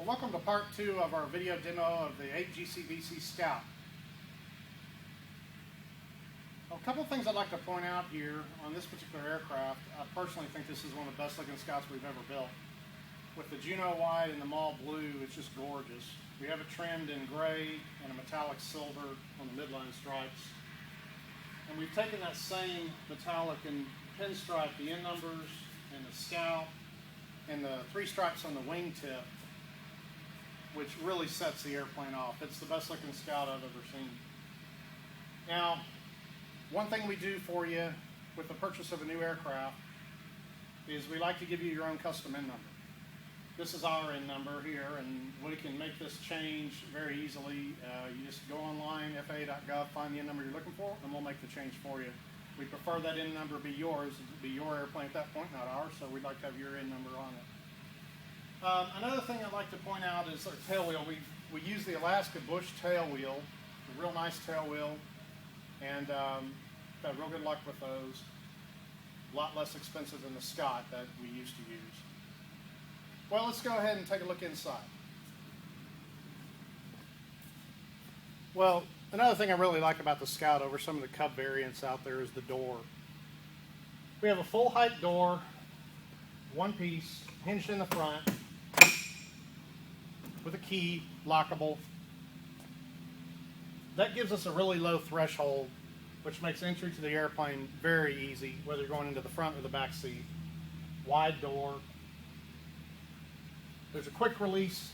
Well, welcome to part 2 of our video demo of the 8GC-VC Scout. Well, a couple of things I'd like to point out here on this particular aircraft. I personally think this is one of the best looking Scouts we've ever built. With the Juno white and the Mall blue, it's just gorgeous. We have it trimmed in gray and a metallic silver on the midline stripes. And we've taken that same metallic and pinstripe, the end numbers and the Scout, and the 3 stripes on the wingtip, which really sets the airplane off. It's the best looking Scout I've ever seen. Now, one thing we do for you with the purchase of a new aircraft is we like to give you your own custom VIN number. This is our VIN number here, and we can make this change very easily. You just go online, FAA.gov, find the VIN number you're looking for, and we'll make the change for you. We prefer that VIN number be yours. It'd be your airplane at that point, not ours, so we'd like to have your VIN number on it. Another thing I'd like to point out is our tail wheel. We use the Alaska Bush tail wheel, a real nice tail wheel, and had real good luck with those. A lot less expensive than the Scott that we used to use. Well, let's go ahead and take a look inside. Well, another thing I really like about the Scout over some of the Cub variants out there is the door. We have a full height door, one piece, hinged in the front, with a key, lockable. That gives us a really low threshold, which makes entry to the airplane very easy, whether you're going into the front or the back seat. Wide door. There's a quick release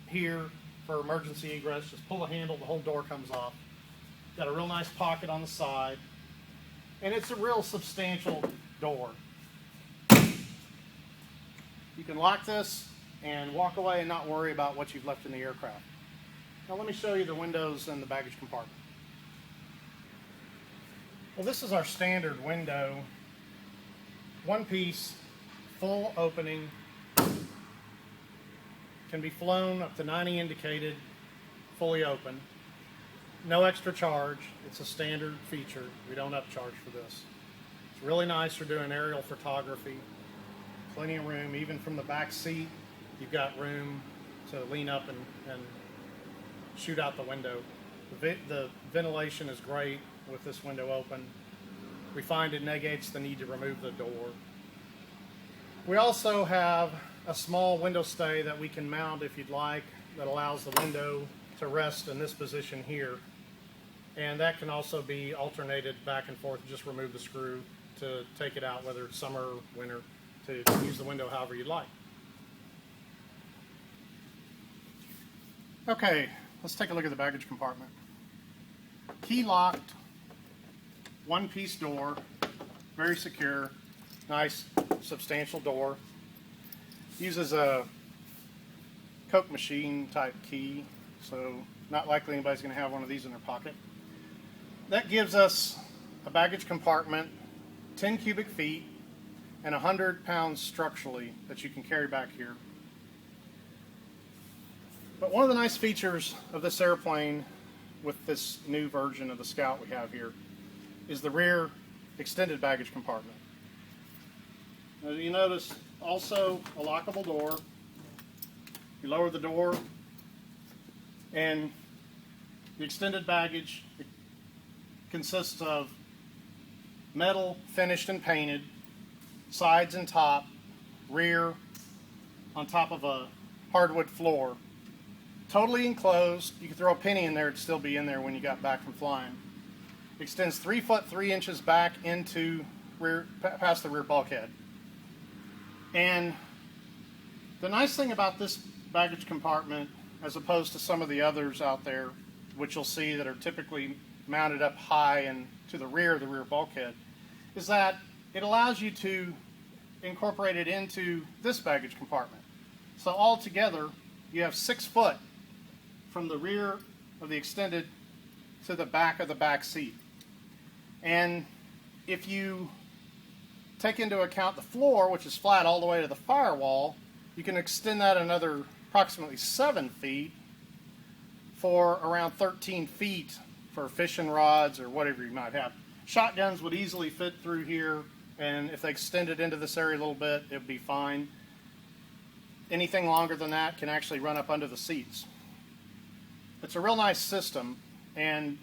here for emergency egress. Just pull the handle, the whole door comes off. Got a real nice pocket on the side, and it's a real substantial door. You can lock this and walk away and not worry about what you've left in the aircraft. Now let me show you the windows and the baggage compartment. Well, this is our standard window. One piece, full opening. Can be flown up to 90 indicated, fully open. No extra charge. It's a standard feature. We don't upcharge for this. It's really nice for doing aerial photography. Plenty of room, even from the back seat. You've got room to lean up and shoot out the window. The ventilation is great with this window open. We find it negates the need to remove the door. We also have a small window stay that we can mount if you'd like, that allows the window to rest in this position here. And that can also be alternated back and forth. Just remove the screw to take it out, whether it's summer or winter, to use the window however you'd like. Okay, let's take a look at the baggage compartment. Key locked, one piece door, very secure, nice substantial door. Uses a Coke machine type key, so not likely anybody's going to have one of these in their pocket. That gives us a baggage compartment, 10 cubic feet, and 100 pounds structurally that you can carry back here. But one of the nice features of this airplane with this new version of the Scout we have here is the rear extended baggage compartment. Now you notice also a lockable door. You lower the door, and the extended baggage consists of metal finished and painted, sides and top, rear, on top of a hardwood floor. Totally enclosed. You can throw a penny in there, it'd still be in there when you got back from flying. Extends 3 foot 3 inches back into past the rear bulkhead. And the nice thing about this baggage compartment, as opposed to some of the others out there, which you'll see that are typically mounted up high and to the rear of the rear bulkhead, is that it allows you to incorporate it into this baggage compartment. So altogether, you have 6 foot from the rear of the extended to the back of the back seat. And if you take into account the floor, which is flat all the way to the firewall, you can extend that another approximately 7 feet for around 13 feet for fishing rods or whatever you might have. Shotguns would easily fit through here, and if they extended into this area a little bit, it would be fine. anything longer than that can actually run up under the seats. It's a real nice system, and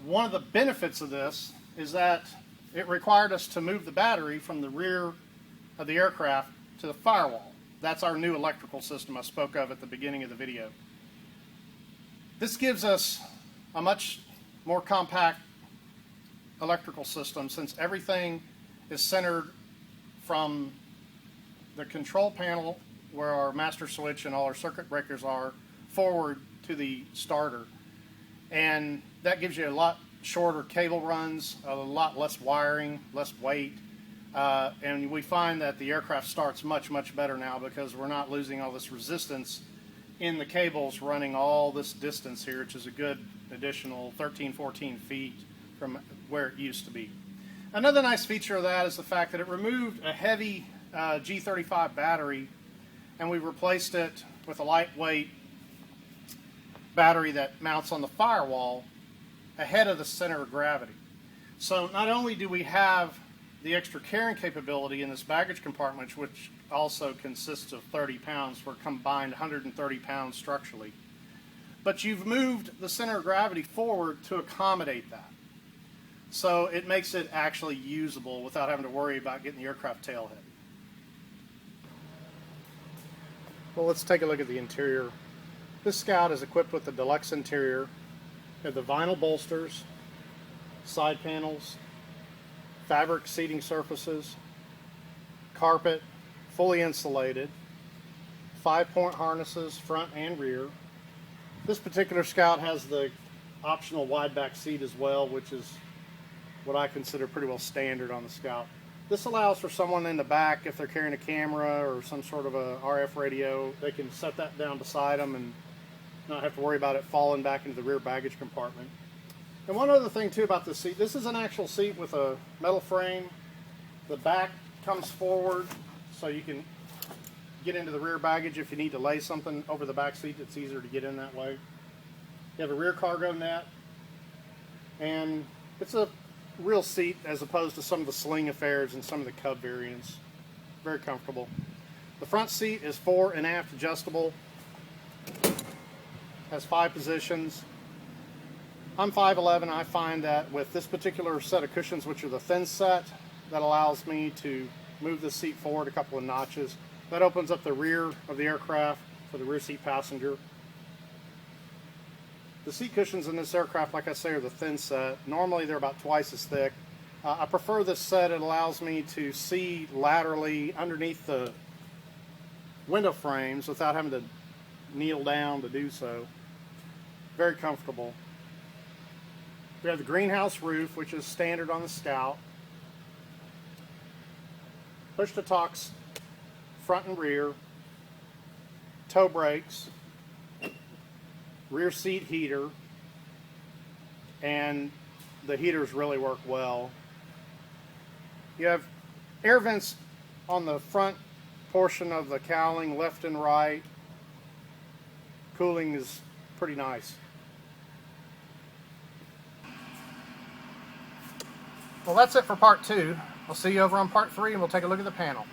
one of the benefits of this is that it required us to move the battery from the rear of the aircraft to the firewall. That's our new electrical system I spoke of at the beginning of the video. This gives us a much more compact electrical system, since everything is centered from the control panel, where our master switch and all our circuit breakers are, forward to the starter. And that gives you a lot shorter cable runs, a lot less wiring, less weight, and we find that the aircraft starts much better now because we're not losing all this resistance in the cables running all this distance here, which is a good additional 13-14 feet from where it used to be. Another nice feature of that is the fact that it removed a heavy G35 battery, and we replaced it with a lightweight battery that mounts on the firewall ahead of the center of gravity. So not only do we have the extra carrying capability in this baggage compartment, which also consists of 30 pounds for a combined 130 pounds structurally, but you've moved the center of gravity forward to accommodate that. So it makes it actually usable without having to worry about getting the aircraft tailhead. Well, let's take a look at the interior. This Scout is equipped with the deluxe interior. We have the vinyl bolsters, side panels, fabric seating surfaces, carpet, fully insulated, 5-point harnesses front and rear. This particular Scout has the optional wide back seat as well, which is what I consider pretty well standard on the Scout. This allows for someone in the back, if they're carrying a camera or some sort of a RF radio, they can set that down beside them and not have to worry about it falling back into the rear baggage compartment. And one other thing too about this seat, this is an actual seat with a metal frame. The back comes forward so you can get into the rear baggage if you need to lay something over the back seat. It's easier to get in that way. You have a rear cargo net, and it's a real seat as opposed to some of the Sling affairs and some of the Cub variants. Very comfortable. The front seat is fore and aft adjustable. Has 5 positions. I'm 5'11". I find that with this particular set of cushions, which are the thin set, that allows me to move the seat forward a couple of notches. That opens up the rear of the aircraft for the rear seat passenger. The seat cushions in this aircraft, like I say, are the thin set. Normally they're about twice as thick. I prefer this set. It allows me to see laterally underneath the window frames without having to kneel down to do so. Very comfortable. We have the greenhouse roof, which is standard on the Scout. Push-to-talks front and rear. Toe brakes. Rear seat heater. And the heaters really work well. You have air vents on the front portion of the cowling, left and right. Cooling is pretty nice. Well, that's it for part 2. I'll see you over on part 3, and we'll take a look at the panel.